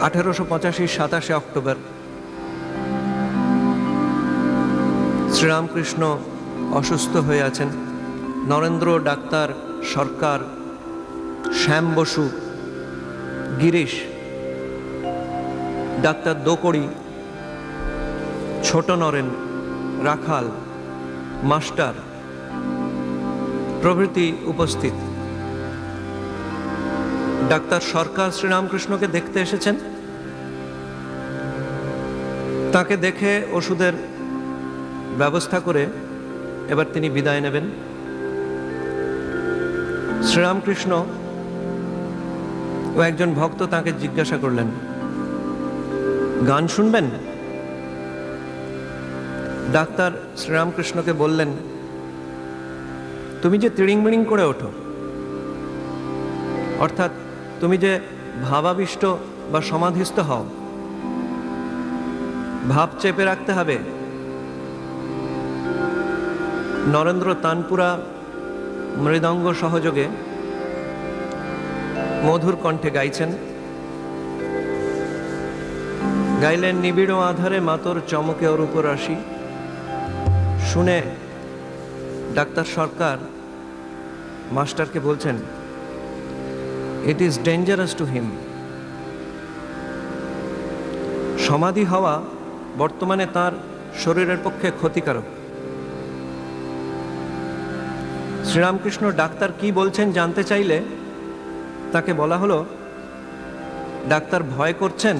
1885 27 October Sri Ramakrishna অসুস্থ হয়ে আছেন। নরেন্দ্র, ডাক্তার, সরকার, শ্যাম বসু, গিরিশ, ডাক্তার দোকড়ি, ছোট নরেন, রাখাল, মাস্টার প্রভৃতি উপস্থিত। ডাক্তার সরকার শ্রীরামকৃষ্ণকে দেখতে এসেছেন। তাকে দেখে ওষুধের ব্যবস্থা করে এবার তিনি বিদায় নেবেন। শ্রীরামকৃষ্ণ ও একজন ভক্ত তাকে জিজ্ঞাসা করলেন, গান শুনবেন? ডাক্তার শ্রীরামকৃষ্ণকে বললেন, তুমি যে তিড়িংমিড়িং করে ওঠো, অর্থাৎ তুমি যে ভাবাবিষ্ট বা সমাধিস্থ হও, ভাব চেপে রাখতে হবে। নরেন্দ্র তানপুরা মৃদঙ্গ সহযোগে মধুর কণ্ঠে গাইছেন। গাইলেন, নিবিড় আধারে মাতর চমকে ওর উপর আসি। শুনে ডাক্তার সরকার মাস্টারকে বলছেন, it is dangerous to him. সমাধি হওয়া বর্তমানে তার শরীরের পক্ষে ক্ষতিকারক। শ্রীরামকৃষ্ণ ডাক্তার কি বলছেন জানতে চাইলে তাকে বলা হলো, ডাক্তার ভয় করছেন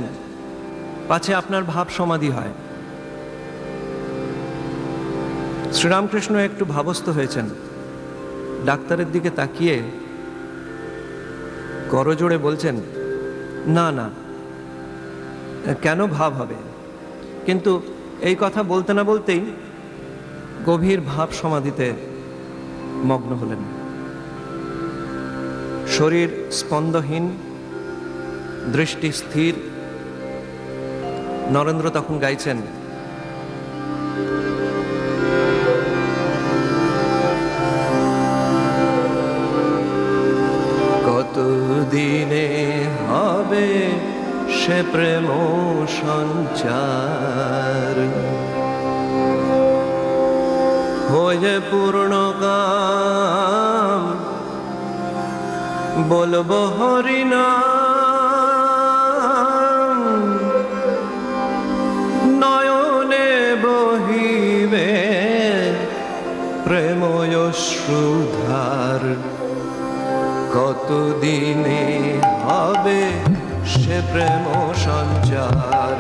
পাছে আপনার ভাব সমাধি হয়। শ্রীরামকৃষ্ণ একটু ভাবস্থ হয়েছেন। ডাক্তারের দিকে তাকিয়ে করজোড়ে বলছেন, না না, কেন ভাব হবে? কিন্তু এই কথা বলতে না বলতেই গভীর ভাব সমাধিতে মগ্ন হলেন। শরীর স্পন্দহীন, দৃষ্টি স্থির। নরেন্দ্র তখন গাইছেন, কতদিনে হবে সে প্রেম সঞ্চার, হয়ে পূর্ণ কাম, বলবো হরিনাম, নয়নে বহিবে প্রেময়শ্রুধার। কতদিনে হবে সে প্রেম সঞ্চার,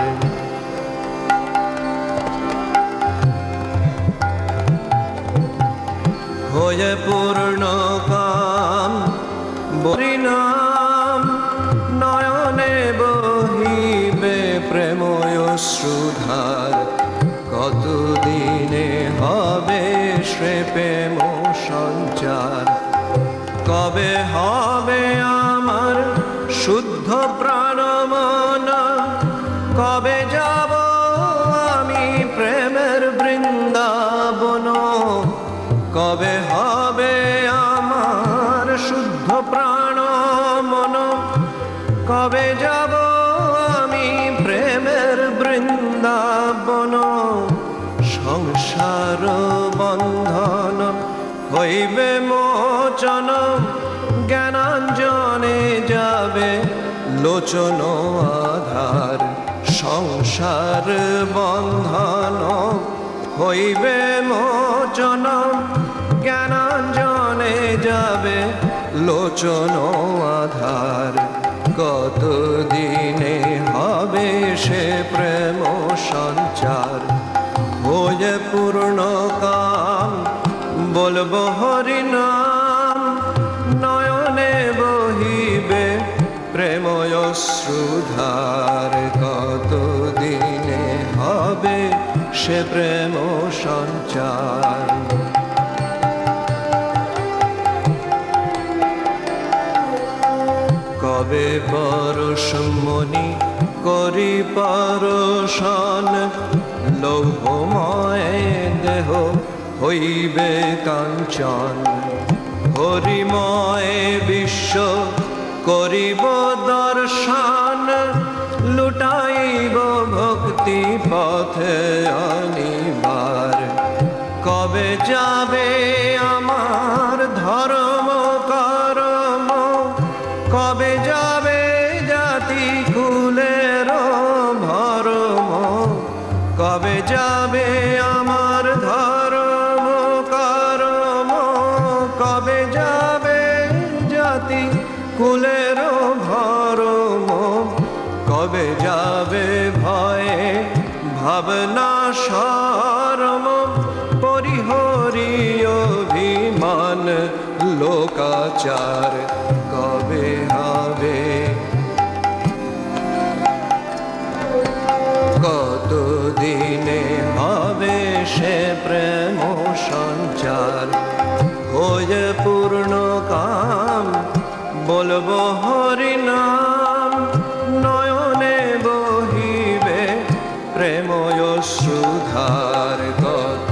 হয়ে পূর্ণ কাম, হরিনাম, নয়নে বহিবে প্রেময়শ্রুধার। কতদিনে হবে সে প্রেম সঞ্চার, কবে হবে আমার শুদ্ধ প্রাণ মন, কবে যাব আমি প্রেমের বৃন্দাবন, কবে হবে আমার শুদ্ধ প্রাণ মন, কবে যাব আমি প্রেমের বৃন্দাবন। সংসার বন্ধন হইবে মোচন, জ্ঞানাঞ্জনে যাবে লোচন আধার। সংসার বন্ধন হইবে মোচন, জ্ঞানাঞ্জনে যাবে লোচন আধার। কতদিনে হবে সে প্রেম সঞ্চার, হয়ে পূর্ণ কাম, বলবো হরিনাম, নয়নে বহিবে প্রেময়শ্রুধার। কতদিনে হবে সে প্রেম সঞ্চার। কবে পরশমণি করি পরশন, লৌহময় দেহ হইবে কাঞ্চন। হরিময় বিশ্ব করিব দর্শন, পথে অনিবার। কবে যাবে আমার ধর্ম কর্ম, কবে যাবে জাতি কুলের ভরম, কবে যাবে আমার ধর্ম কর্ম, কবে যাবে জাতি কুলের ভরম, কবে যাবে ভয়ে ভাবনা শরম, পরিহরি অভিমান লোকাচার কবে হবে। কত দিনে হবে সে প্রেম সঞ্চার, হয়ে পূর্ণ কাম বলবো হরি নাম, নয়নে বহিবে প্রেময় সুধার কত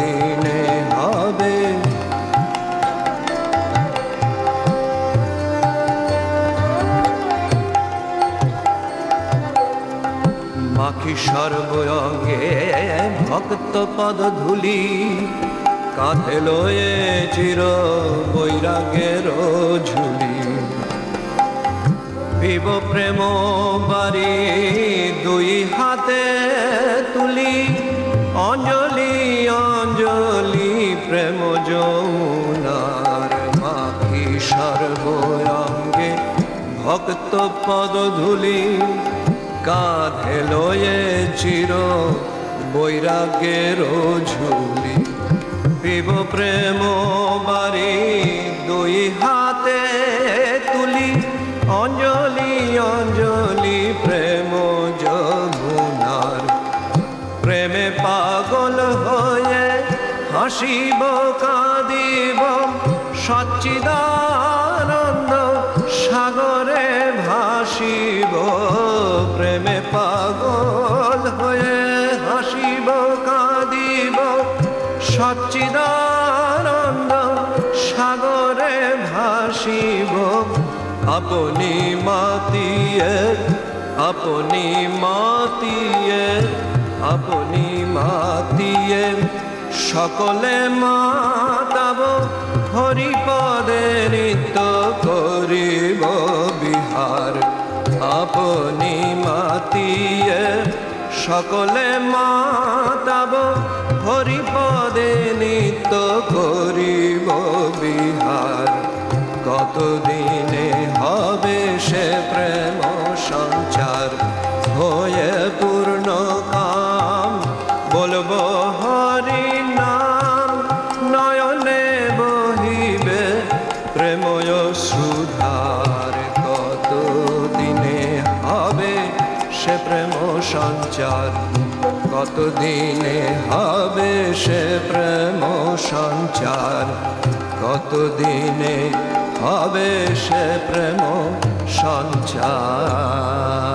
দিনে হবে। মাখি সর্বঙ্গে ভক্ত পদ ধুলি, কাঁধে লয়ে চির বৈরাগের ঝুলি, বিব প্রেম বাড়ি দুই হাতে তুলি, অঞ্জলি অঞ্জলি প্রেম যমুনার। মাখি সর্বঙ্গে ভক্ত পদ ধুলি, কাঁধে লয়ে চির বৈরাগের ঝুলি, বিব প্রেম বাড়ি দুই হাতে তুলি, অঞ্জলি অঞ্জলি প্রেম যমুনার। প্রেমে পাগল হয়ে হাসিব কাঁদিব, সচ্চিদানন্দ সাগরে ভাসিব। প্রেমে পাগল হয়ে হাসিব কাঁদিব, সচ্চিদানন্দ সাগরে ভাসিব। আপনি মাতিয়ে আপনি মাতিয়ে আপনি মাতিয়ে সকলে মাতাব, হরিপদে নিত্য করিব বিহার। আপনি মাতিয়ে সকলে মাতাব, হরিপদে নিত্য করিব বিহার। কত দিনে হবে সে প্রেম সঞ্চার, হয়ে পূর্ণ কাম বলবো হরি নাম, নয়নে বহিবে প্রেময় সুধার। কত দিনে হবে সে প্রেম সঞ্চার, কত দিনে হবে সে প্রেম সঞ্চার, কত দিনে হবে সে প্রেম সঞ্চার।